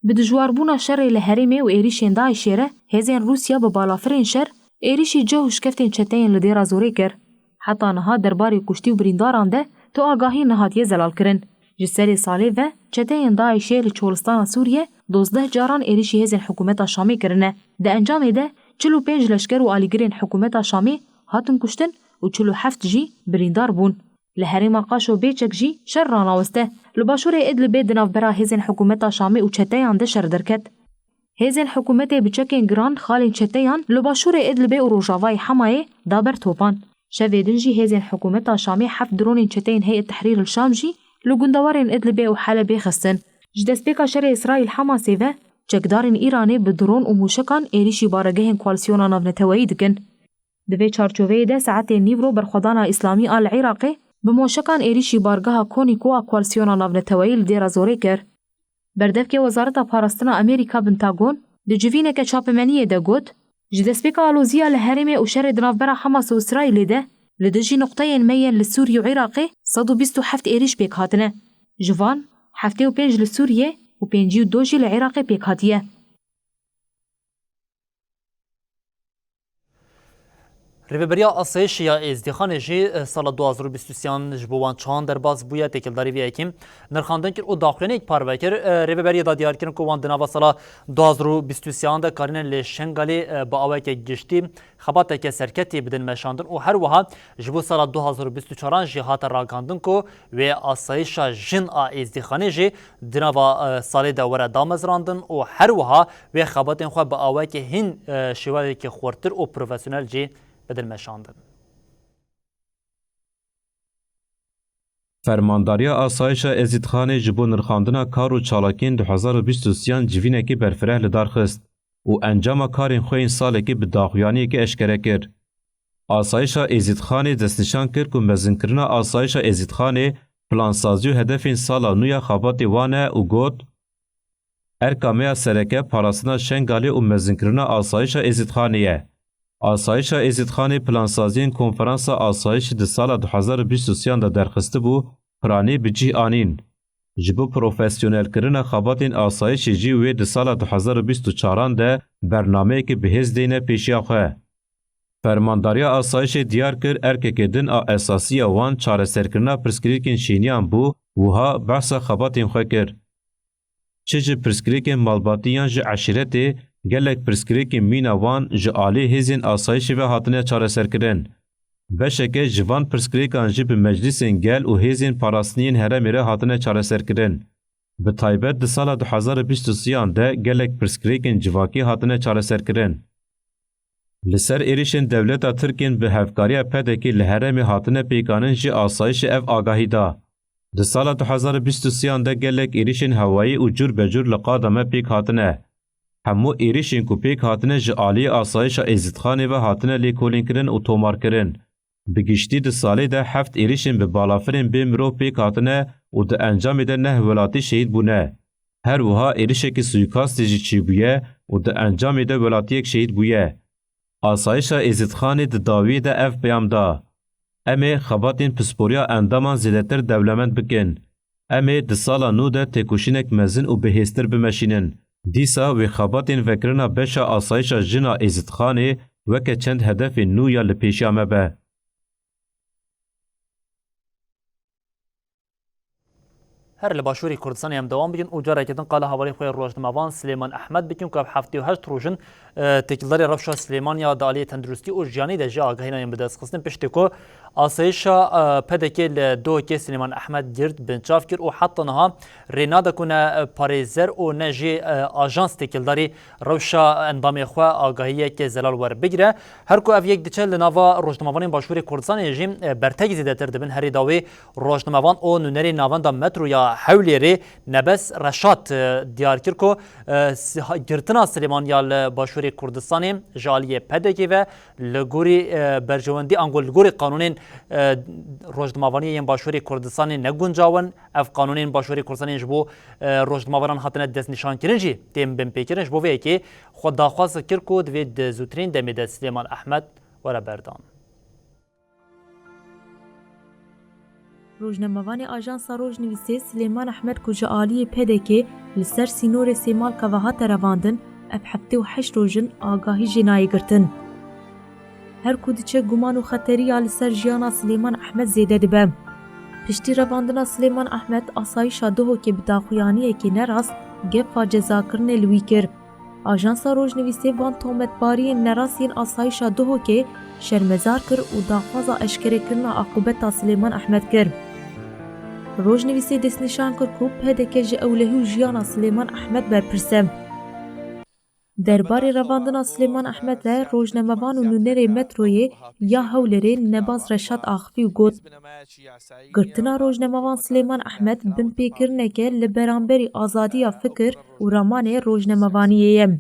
Speaker 10: Bi dijwarbûna şerê li Herêmê û êrişên Daişê re hêzên Rûsya bi balafirên şer êrişî cih û şkeftên çeteyên li Dêra Zorê kir. Heta niha derbarê kuştî û birîndaran de tu agahî nihatiye zelalkirin. Ji serê salê ve çeteyên Daişê li Çolistana Sûriye 12 caran êrişî hêzên hikûmeta Şamê kirine. Di encamê de 45 leşker û alîgirên hikûmeta Şamê hatin kuştin û 47 jî birîndar bûn. Li herêma Qaş û Bêçek jî şer ranawiste. Li başûrê Idlibê di navbera hêzên hikûmeta Şamê û çeteyan de şer derket. Hêzên hikûmetê bi çekên giran xalên çeteyan li başûrê Idlibê û Rojavayê Hemayê daber topan. Şevê din jî hêzên hikûmeta Şamê 7 dronên çeteyên Heyet Tehrîril Şam jî li gundewarên Idlibê û Helebê xistin. Ji destpêka şerê İsraîl Hamasê ve çekdarên Îranê bi dron û mûşekan êrişî baregehên koalisyona navneteweyî dikin. Di vê çarçoveyê de saetên nîvro berxwedana İslamî a li Iraqê bi moşekan êrişî bargeha Konîko a koalisyona navneteweyî li Dêra Zorê kir. Berdevkê Wezareta Parastina Amerîka Pentagon di civîneke çapemeniyê de got, ji destpêka alozîya li Herêmê û şerê di navbera Hamas û İsraîlê de li dijî noqteyên meyên li Sûriye û Iraqê 127 êriş pêk hatine. Ji van 75 li Sûriye û 52 jî li Iraqê pêk hatiye.
Speaker 1: Rêveberiya asayişiya êzdîxanê jî sala 2023 ji bo wan çand derbas bûye têkildarî vê yekîm nirxandin kir û daxuyaniyek parve kir. Rêveberiya da diyarkirin ku wan di nava sala 2023 de karîne lê Şengalê bi aweke giştî xebateke serketî bidin meşandin û her wiha ji bo sala 2024 jî hate ragandin ku wê asayişa jin a êzdîxanê jî di nava salê de were damezrandin û her wiha wê xebatên xwe bi aweke hîn şêwayekî xurtir û profesyonel jî بدل meşandin.
Speaker 14: Fermandariya asayişa Ezîdxanê ji bo nirxandina kar û çalakiyên 2023 civînekî berfireh li dar xist û encama karên xwe yên salekî bi daxuyaniyekê eşkere kir. Asayişa Ezîdxanê destnîşan kir ku mezinkirina asayişa Ezîdxanê plansazî û hedefên sala nû ya xebatê wan e û got erka me ya sereke parastina Şengalê û mezinkirina asayişa Ezîdxanê ye. Asayişa Ezîdxanê plansaziyên konferansa asayişî di sala 2023 de derxistî bû piranî bi cih anîn. Ji bo profesyonelkirina xebatên asayişê jî wê di sala 2024 de bernameyekî bihêz dêne pêşiya xwe. Fermandariya asayişê diyar kir erkekê din a esasiya wan çareserkirina pirsgirêkên şîniyan bû wiha behsa xebatên xwe kir. Çi ji pirsgirêkên malbatî yan ji eşîretê gelek pirsgirêkên mîna wan ji alî hêzên asayişê ve hatine çareserkirin. Beşeke ji van pirsgirêkan jî bi meclîsên gel û hêzên parastiniyên herêmê re hatine çareserkirin. Bi taybet di sala 2023 de gelek pirsgirêkên civakî hatine çareserkirin. Li ser êrişên dewleta Tirkiyên bi hevkariya pedekî li herêmê hatine pêkanin jî asayişê ev agahî da. Di sala 2023 de gelek êrişên hewayî û curbecur li qada me pêk hatine. Hemû êrişên ku pêk hatine ji aliyê asayişa Ezîdxanê ve hatine lêkolînkirin û tomarkirin. Bi giştî di salê de 7 êrişên bi balafirên bê mirov pêk hatine û di encamê de neh welatî şehîd bûne. Her wiha êrişekî suîkastê jî çîbûye û di encamê de welatiyek şehîd bûye. Asayişa Ezîdxanê di dawiyê de ev peyam da. Em ê xebatên pisporiya endaman zêdetir dewlemend bikin. Em ê di sala nû de têkoşînek mezin û bihêztir bimeşînin. Dîsa wê xebatên vekirina beşa asayişa jina Ezîdxanê weke çend hedefên nû ya li pêşiya me be.
Speaker 1: هر لباشوری کردستان هم دوام بگن و جاره کدن قال هواری خوی روزنامه‌وان سلیمان احمد بکن که 78 روزن تکیلداری رفشا سلیمان یا دالی تندرستی و جانی دجا آگاهی نیم بدست خستن پشت کو آسایشا پدکل دو که سلیمان احمد گرد بنچاف کرد و حتی نها رینادا کنه پاریزر و نجی آژانس تکیلداری رفشا اندام خو آگاهی که زلال ور بگیره هر کو اف یک دچل نوا روزنامه‌وان باشوری کردستان یجیم برتگی زیده تر دبن هری داوی روزنامه‌وان او نونری ناواندا مترو یا حولیری نبس رشاد دیار کرد که گرتنا سلیمان یا باشوری کردستان جالی پدکی و لگوری برجواندی انگل لگوری قانون روزنامه‌وانی یم باشوری کردستان نگنجاون اف قانون باشوری کردستان جبو روزنامه‌وان هاتنه دست نشان کرنجی تیم بم پیکرنج بو وی خود داخواست کرد که دوید زوترین دمید سلیمان احمد ولا بردان
Speaker 2: روزنامه‌وان آژانس روزنویسی سلیمان احمد کجا عالی پدکی لسر سینور سیمال کواهات رواندن اف 78 روزن آگاهی جنایی گرتن هر کودچه گمان و خطری لسر جیانا سلیمان احمد زیده دبم پشتی رواندنا سلیمان احمد آسایش دوهو که بداخویانی که نراست گفا جزا کرن لوی کرد آژانس روزنویسی وان تومت باری نراسین آسایش دوهو که شرمزار کر و داخوازا اشکره کرنا عقوبت سلیمان احمد کرد روزنویسی دست نشان کرد که پدکه جه اولهی و جیانا سلیمان احمد برپرسم درباره رواندنا سلیمان احمد و روزنامه‌وان و نونر متروی یا هولری نباز رشاد آخفی و گوت گرتنا روزنامه‌وان سلیمان احمد بن پیکرنه که لبرانبری آزادی فکر و رمان روزنامه‌وانیه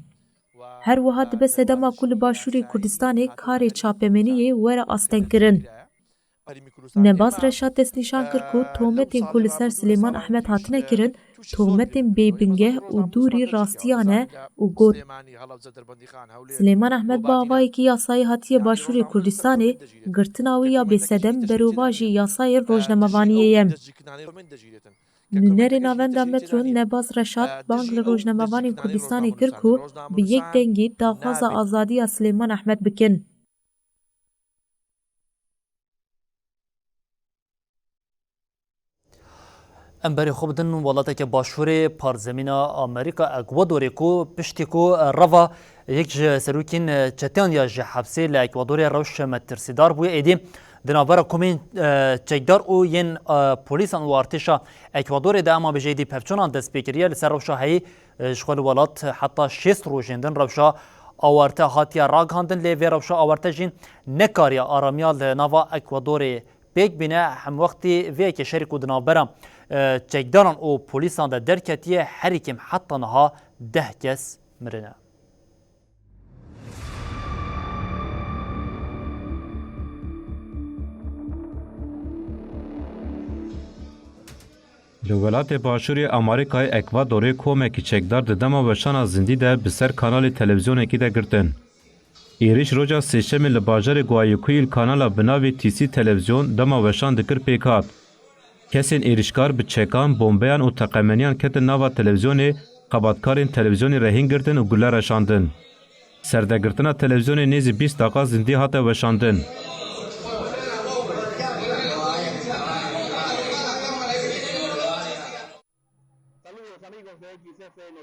Speaker 2: هر وها دبه سدما کل باشوری کردستان کار چاپمنی ور آستن کرن نباز رشاد دست نشان کرد که تومتین کل سر سلیمان احمد هاتنه کرن تومتین بیبنگه و دوری راستیانه و گوت سلیمان احمد با آوائی که یاسای هاتی باشوری کردستان گرتناوی یا بسدم بروواجی یاسای روزنامه‌وانیه نونر ناوندا مترو نباز رشاد بانگ لروزنامه‌وان کردستان کرد که به یک دنگی داخواز آزادی سلیمان احمد بکن
Speaker 1: امبری خوب دن ولاته که باشور پارزمین آمریکا اکوادوری کو پشتی کو روا یک سروکین چتیان یا حبسی لاکوادور روش مترسیدار بوی ایدی دنابرا کومین چکدار او ین پولیسان و ارتشا اکوادور ده اما بجیدی پفچونان دست بکریه لسر روشا هی شخول ولات حتی 6 روشندن روشا آورته هاتیا راگ هاندن لیوی روشا آورته جین نکاریا آرامیال نوا اکوادور پیک بینه هم وقتی وی که شرکو دنابرا چکداران او پولیسان ده درکتیه هریکم حتی نها 10 کس مرنه
Speaker 14: لولات باشوری آمریکای اکوادوری کومکی چکدار ددما وشانا زندی ده بسر کانال تلویزیون کی ده گرتن. ایریش روجا سیشم لباجر گوایوکویل کانالا بناوی تیسی تلویزیون دما وشان دکر پیکات. کسین ایریشکار به چکان، بومبیان و تقمنیان کتن ناوا تلویزیونی قبادکارین تلویزیونی رهین گرتن و گله رشاندن. سردگرتنا تلویزیونی نیزی 20 دقیقه زندی هاته وشاندن.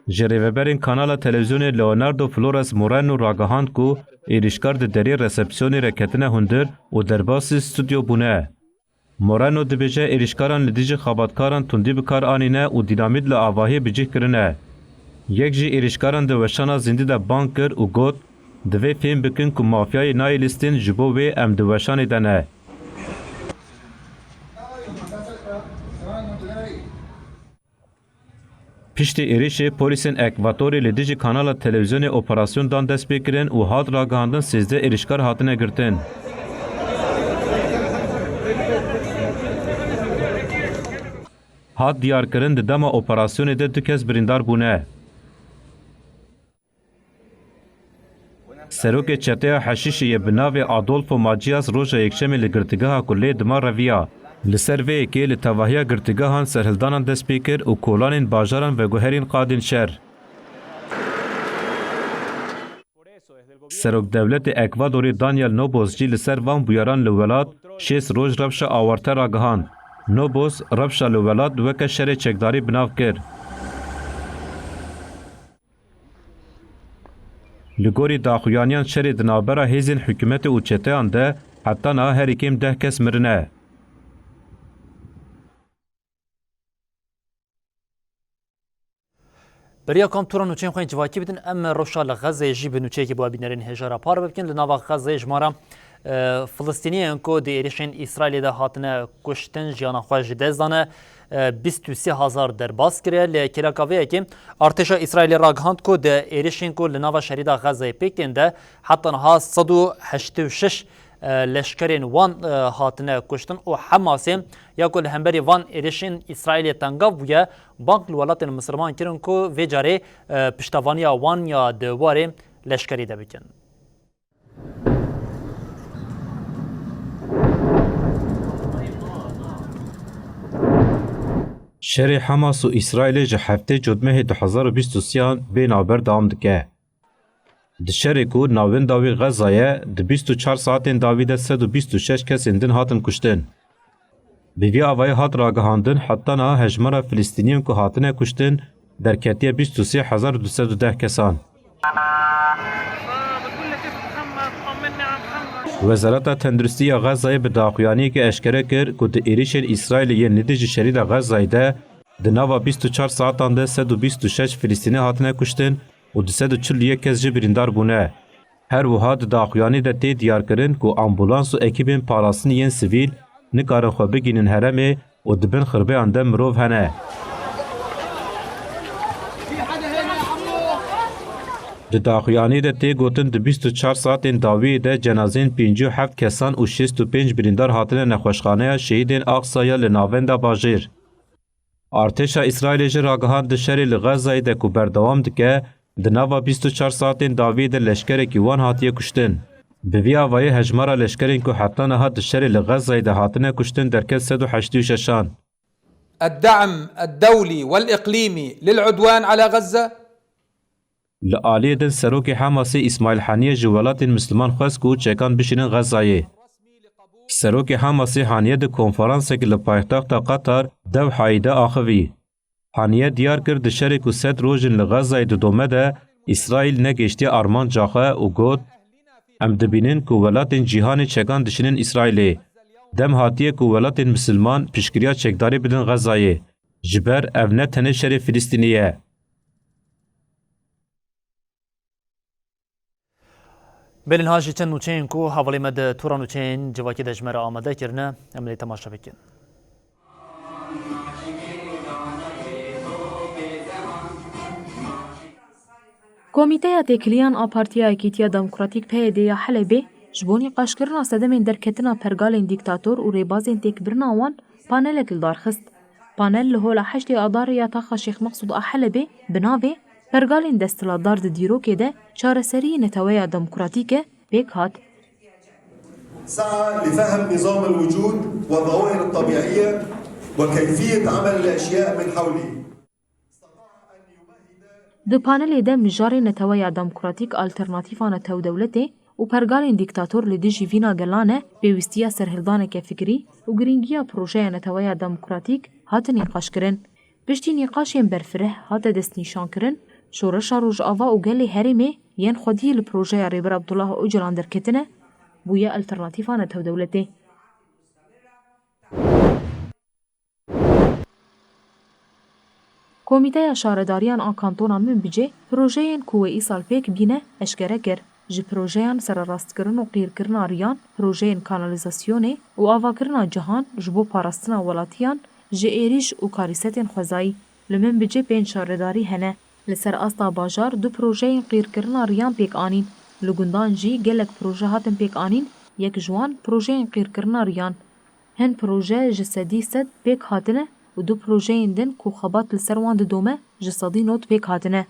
Speaker 14: جریوبرین کانال تلویزیون لیوناردو فلورس مورانو راگهاند کو ایریشکار ده دری رسپسیونی رکتنه هندر و درباس استودیو بونه. مورانو دبیجه ایریشکاران لدیج خاباتکاران تندی بکار آنینه و دینامید لآواهی بجیه کرنه. یک جی ایریشکاران ده وشانا زندی ده بانک کر و گوت دوی فیلم بکن که مافیای نای لیستین جبو وی ام ده وشانی دنه. پشت ایریش پولیسین اکواتوری لدیج کانال تلویزیون اپراسیون دان دست بکرن و هات راگهاندن 13 ایریشکار هاتنه گرتن. هات دیار کرن ده دما اپراسیون ده 2 کس بریندار بونه. سروک چته حشیشی بناوی آدولفو ماجیاس روژا یکشمی لگرتگاه کلی دما رویا. لسر وی که لتواهیا گرتگاهان سرهلدانان دست بیکر و کولانین باجاران و گوهرین قادین شر. سروک دولت اکوادوری دانیل نوبوز جی لسر وان بیاران لولاد 6 روز روش آورته را گهاند. نوبوس ربشا لولاد وکه شر چکداری بناو کر. لگوری داخویانیان شر دنابرا هیزین حکومت و چتهان ده حتی نا هر اکیم 10 کس مرنه.
Speaker 1: بریا کام توران نوچین خوین جواکی بدن ام روشا لغزه جی بنوچه که با بینرین هجارا پار بکن لناوا غزه جمارا فلسطینیان کو دی ایریشن اسرائیل ده هاتنه کشتن جیانا خواج دزدانه 23,000 درباس کرده لکلاکاوی که ارتشا اسرائیل راگهاند کو دی ایریشن کو لناوا شریدا غزه پیکتن ده حتی نها 186 لشکرین وان هاتنه کشتن و حماسه یا کل همبری وان ایریشن اسرائیل تنگاو یا بانک الولات المسلمان کرن کو ویجاره پشتوانیا وان یا دواره لشکری ده بکن.
Speaker 14: شر حماس و اسرائیل جه هفته جدمه 2023 بین آبر دام دکه. د شر کو ناوین داوی غزایه د 24 ساعتین داوی ده 126 کس اندن هاتن کشتن. بیوی آوای هات راگهاندن حتی نا هجمارا فلسطینیان که هاتنه کشتن در کتیه 23,210 کسان. وزارت تندرستی غزه به داخویانی که اشکره کرد که د ایریشن اسرائیل یه ندیج شرید غزه ده د نوا 24 ساعتان ده 126 فلسطینی هاتنه کشتن و 241 کس جه بریندار بونه. هر وها د داخویانی ده تی دیار کرن که امبولانس و اکیبین پاراسنی ین سیویل نکارن خواه بگینن هرمه و دبن خربه انده مروف هنه. د داخویانی ده تی گوتن د 24 ساعتین داوی ده جنازین 57 کسان و 65 بریندار هاتنه نخوشخانه شهیدین اقصایا لناونده باجیر. ارتشا اسرائیل جه راگهان ده شر لغزه ده که بردوام دکه د نوا 24 ساعتین داوی ده لشکره که وان هاتیه کشتن. بوی آوای هجمارا لشکرین که حتی نها د شر لغزه ده هاتنه کشتن در کس 186.
Speaker 3: الدعم الدولي والإقليمي للعدوان على غزة
Speaker 14: لآلی دن سروک حماسی اسماعیل حانیه جوالات مسلمان خواست که چکان بشینن غزایه. سروک حماسی حانیه ده کنفرانسه که لپایتاخت قطر دو حایده آخوی. حانیه دیار کرد شرک و 100 روژن لغزای دومه ده اسرائیل نگشتی آرمان جاخه و گود ام دبینن که ولات جیهان چکان دشینن اسرائیلی. دم هاتیه که ولات مسلمان پیشگیریا چکداری بدن غزایه. جبر اونه تنه شر فلسطینیه.
Speaker 1: بلین هاجی چند نوچین کو حوالی مد تورا نوچین جواکی دجمره آمده کرنه عملی تماشا بکن.
Speaker 2: کمیته تکلیان آپارتیا اکیتیا دموکراتیک پیده حلبه جبونی قشکرنا صدمین درکتنا پرگالین دیکتاتور و ریبازین تکبرنا وان پانل دلدار خست. پانل لهولا 8 آدار یا تاخا شیخ مقصود حلبه بناوه پرگالین دستلادار دیرو که ده چارەسەری نتوای دموکراتیکه بیک هات.
Speaker 5: سعى لفهم نظام الوجود والظواهر الطبيعية وكيفية عمل الأشياء من حوله.
Speaker 2: د پانل ده مجاری نتوای دموکراتیک آلترناتیفان تو دولته و پرگالین دیکتاتور لدیجی وینا گلانه بیوستیا سرهلدانه که فکری و گرینگیا پروژه نتوای دموکراتیک هات نقاش کرن. پشتی نقاشین برفره هات دست نیشان کرن شورشا روجاوا و گلی هرمه ین خودی لپروژه ریبر عبدالله اوجلان درکتنه بویا الترناتیفان تو دولته. کمیته شارداریان آن کانتونا من بجه پروژه کوه ای سال پیک بینه اشکره کر. جه پروژه سر راست کرن و قیر کرن آریان پروژه کانالیزاسیونه و آوا کرن جهان جبو پاراستنا ولاتیان جه ایریش و کاریستین خوزایی. لمن بجه پین شارداری هنه. لسر استا باجار دو پروژه قیر کرنا ریان پیک آنین. لگندان جی گلک پروژه هاتن پیک آنین یک جوان پروژه قیر کرنا ریان. هن پروژه جسدی صد پیک هاتنه و دو پروژه اندن کو خبات لسر وان دومه جسدی نوت پیک هاتنه.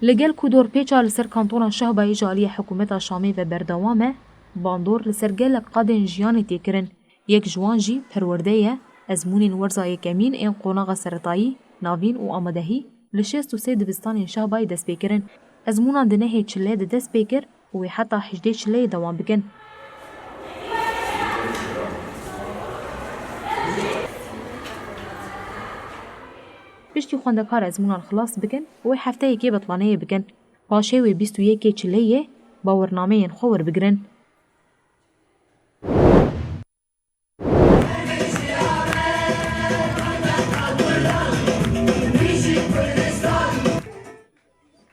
Speaker 2: لگل کو دور پیچا لسر کانتونا شهبای جالی حکومت شامی و بردوامه باندور لسر گلک قادن جیانی تیکرن. یک جوان جی پرورده ازمونین ورزای کمین این قوناغ سرطایی، ناوین و آمدهی لشست و سید بستان شهبای دست بکرن. ازمونان دنهی چله ده دست بکر و حتی 18 چله دوام بکن. پشتی خوندکار ازمونان خلاص بکن و هفته یکی بطلانه بکن. پاشه و 21 چله باورنامه خور بگرن.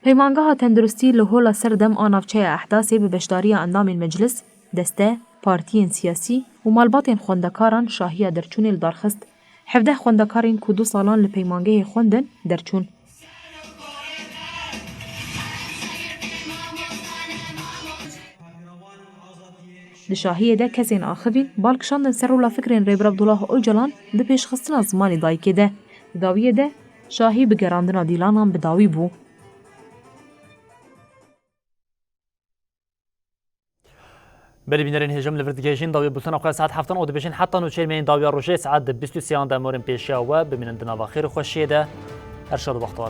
Speaker 2: پیمانگاه تندرستی لهولا سردم آنافچه احداثی به بشداری اندام المجلس، دسته، پارتیین سیاسی و مالباتین خوندکاران شاهی درچون الدارخست. 17 خوندکارین که 2 سالان لپیمانگه خوندن درچون. لشاهیه ده کسین آخوین بالکشاندن سرولا فکرین ریبر عبدالله اوجلان ده پیشخستن از زمانی دایکه ده. داویه ده شاهی بگراندن دیلانان بداوی بو.
Speaker 1: بلی بینرین هجم لفردگیشین داوی بوسن آخر ساعت 7 او دبیشین حتی نوچه مین داوی روشه ساعت 23 ده مورن پیشیا و ببینن دنوا خیر خوشیه ده ارشاد وقت